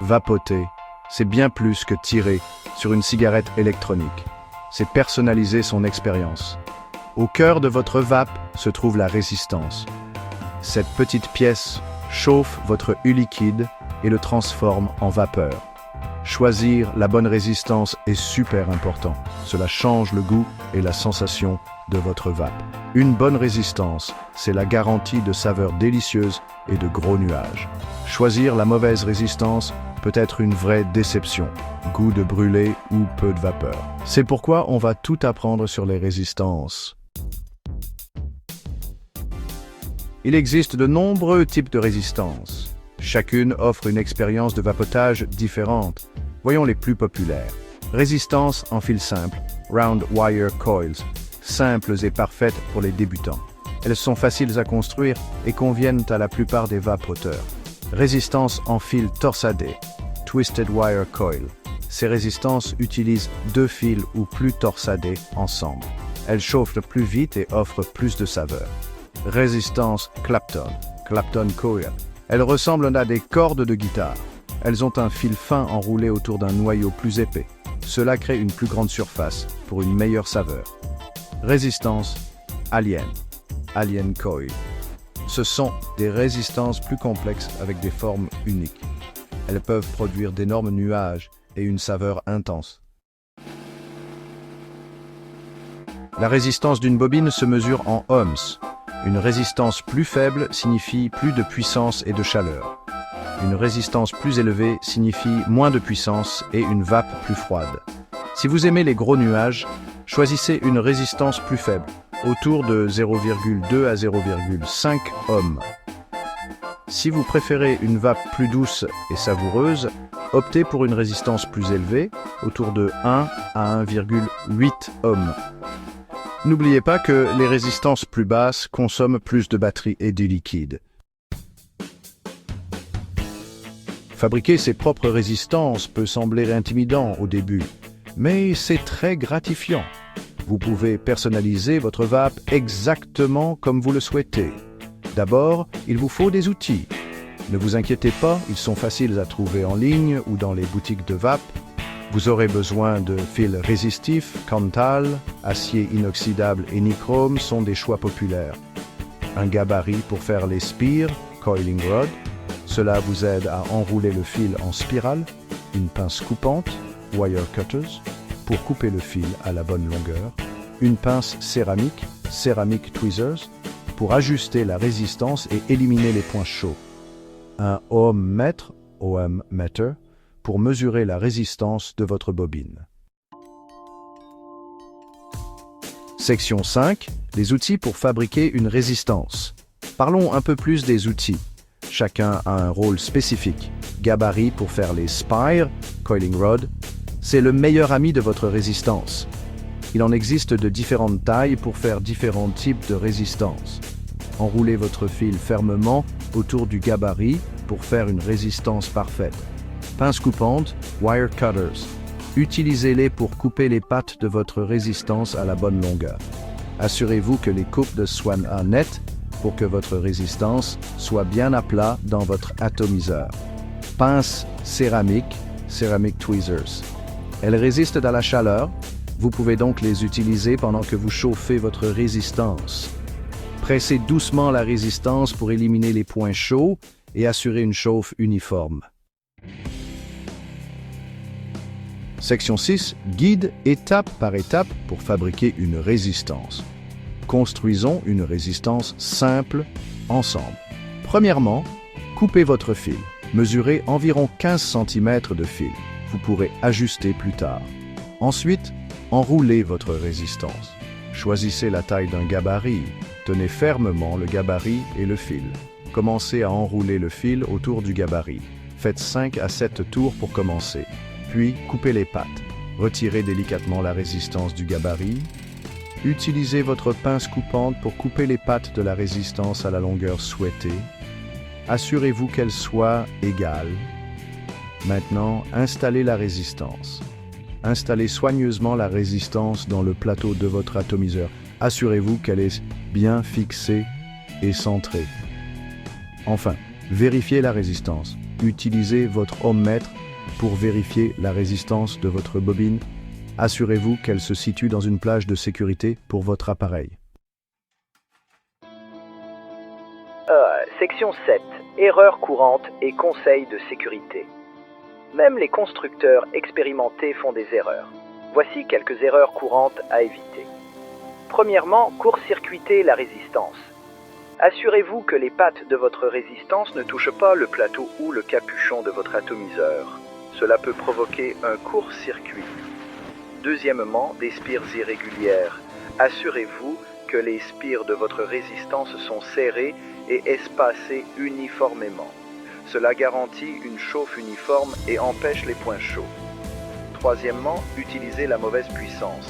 Vapoter, c'est bien plus que tirer sur une cigarette électronique. C'est personnaliser son expérience. Au cœur de votre vape se trouve la résistance. Cette petite pièce chauffe votre liquide et le transforme en vapeur. Choisir la bonne résistance est super important. Cela change le goût et la sensation de votre vape. Une bonne résistance, c'est la garantie de saveurs délicieuses et de gros nuages. Choisir la mauvaise résistance peut être une vraie déception, goût de brûlé ou peu de vapeur. C'est pourquoi on va tout apprendre sur les résistances. Il existe de nombreux types de résistances. Chacune offre une expérience de vapotage différente. Voyons les plus populaires. Résistance en fil simple, Round Wire Coils, simples et parfaites pour les débutants. Elles sont faciles à construire et conviennent à la plupart des vapoteurs. Résistance en fil torsadé, Twisted Wire Coil. Ces résistances utilisent 2 fils ou plus torsadés ensemble. Elles chauffent plus vite et offrent plus de saveur. Résistance Clapton, Clapton Coil. Elles ressemblent à des cordes de guitare. Elles ont un fil fin enroulé autour d'un noyau plus épais. Cela crée une plus grande surface pour une meilleure saveur. Résistance Alien, Alien Coil. Ce sont des résistances plus complexes avec des formes uniques. Elles peuvent produire d'énormes nuages et une saveur intense. La résistance d'une bobine se mesure en ohms. Une résistance plus faible signifie plus de puissance et de chaleur. Une résistance plus élevée signifie moins de puissance et une vape plus froide. Si vous aimez les gros nuages, choisissez une résistance plus faible, autour de 0,2 à 0,5 ohms. Si vous préférez une vape plus douce et savoureuse, optez pour une résistance plus élevée, autour de 1 à 1,8 ohms. N'oubliez pas que les résistances plus basses consomment plus de batterie et de liquide. Fabriquer ses propres résistances peut sembler intimidant au début, mais c'est très gratifiant. Vous pouvez personnaliser votre vape exactement comme vous le souhaitez. D'abord, il vous faut des outils. Ne vous inquiétez pas, ils sont faciles à trouver en ligne ou dans les boutiques de vape. Vous aurez besoin de fils résistifs, Kanthal, acier inoxydable et nichrome sont des choix populaires. Un gabarit pour faire les spires, Coiling Rod. Cela vous aide à enrouler le fil en spirale. Une pince coupante, Wire Cutters, pour couper le fil à la bonne longueur. Une pince céramique, Ceramic Tweezers, pour ajuster la résistance et éliminer les points chauds. Un ohmmètre, Ohm Meter, pour mesurer la résistance de votre bobine. Section 5. Les outils pour fabriquer une résistance. Parlons un peu plus des outils. Chacun a un rôle spécifique. Gabarit pour faire les spires, Coiling Rod, c'est le meilleur ami de votre résistance. Il en existe de différentes tailles pour faire différents types de résistance. Enroulez votre fil fermement autour du gabarit pour faire une résistance parfaite. Pince coupante, Wire Cutters. Utilisez-les pour couper les pattes de votre résistance à la bonne longueur. Assurez-vous que les coupes soient nettes pour que votre résistance soit bien à plat dans votre atomiseur. Pince céramique, Ceramic Tweezers. Elles résistent à la chaleur, vous pouvez donc les utiliser pendant que vous chauffez votre résistance. Pressez doucement la résistance pour éliminer les points chauds et assurer une chauffe uniforme. Section 6. Guide étape par étape pour fabriquer une résistance. Construisons une résistance simple ensemble. Premièrement, coupez votre fil. Mesurez environ 15 cm de fil. Vous pourrez ajuster plus tard. Ensuite, enroulez votre résistance. Choisissez la taille d'un gabarit. Tenez fermement le gabarit et le fil. Commencez à enrouler le fil autour du gabarit. Faites 5 à 7 tours pour commencer. Puis, coupez les pattes. Retirez délicatement la résistance du gabarit. Utilisez votre pince coupante pour couper les pattes de la résistance à la longueur souhaitée. Assurez-vous qu'elle soit égale. Maintenant, installez la résistance. Installez soigneusement la résistance dans le plateau de votre atomiseur. Assurez-vous qu'elle est bien fixée et centrée. Enfin, vérifiez la résistance. utilisez votre ohmmètre pour vérifier la résistance de votre bobine. Assurez-vous qu'elle se situe dans une plage de sécurité pour votre appareil. Section 7. Erreurs courantes et conseils de sécurité. Même les constructeurs expérimentés font des erreurs. Voici quelques erreurs courantes à éviter. Premièrement, court-circuiter la résistance. Assurez-vous que les pattes de votre résistance ne touchent pas le plateau ou le capuchon de votre atomiseur. Cela peut provoquer un court-circuit. Deuxièmement, des spires irrégulières. Assurez-vous que les spires de votre résistance sont serrées et espacées uniformément. Cela garantit une chauffe uniforme et empêche les points chauds. Troisièmement, utilisez la mauvaise puissance.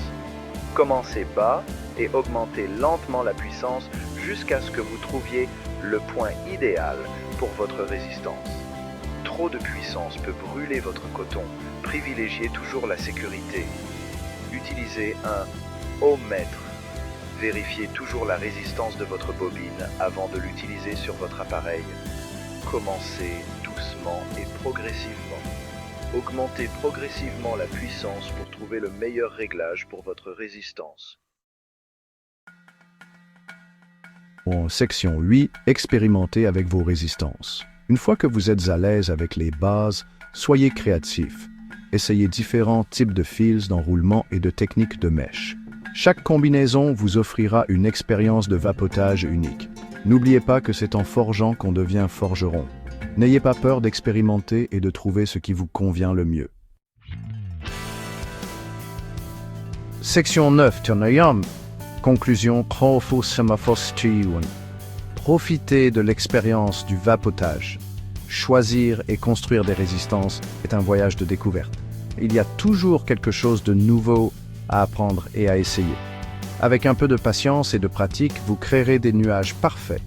Commencez bas et augmentez lentement la puissance jusqu'à ce que vous trouviez le point idéal pour votre résistance. Trop de puissance peut brûler votre coton. Privilégiez toujours la sécurité. Utilisez un ohmmètre. Vérifiez toujours la résistance de votre bobine avant de l'utiliser sur votre appareil. Commencez doucement et progressivement. Augmentez progressivement la puissance pour trouver le meilleur réglage pour votre résistance. En section 8, expérimentez avec vos résistances. Une fois que vous êtes à l'aise avec les bases, soyez créatif. Essayez différents types de fils d'enroulement et de techniques de mèche. Chaque combinaison vous offrira une expérience de vapotage unique. N'oubliez pas que c'est en forgeant qu'on devient forgeron. N'ayez pas peur d'expérimenter et de trouver ce qui vous convient le mieux. Section 9. Conclusion. Profitez de l'expérience du vapotage. Choisir et construire des résistances est un voyage de découverte. Il y a toujours quelque chose de nouveau à apprendre et à essayer. Avec un peu de patience et de pratique, vous créerez des nuages parfaits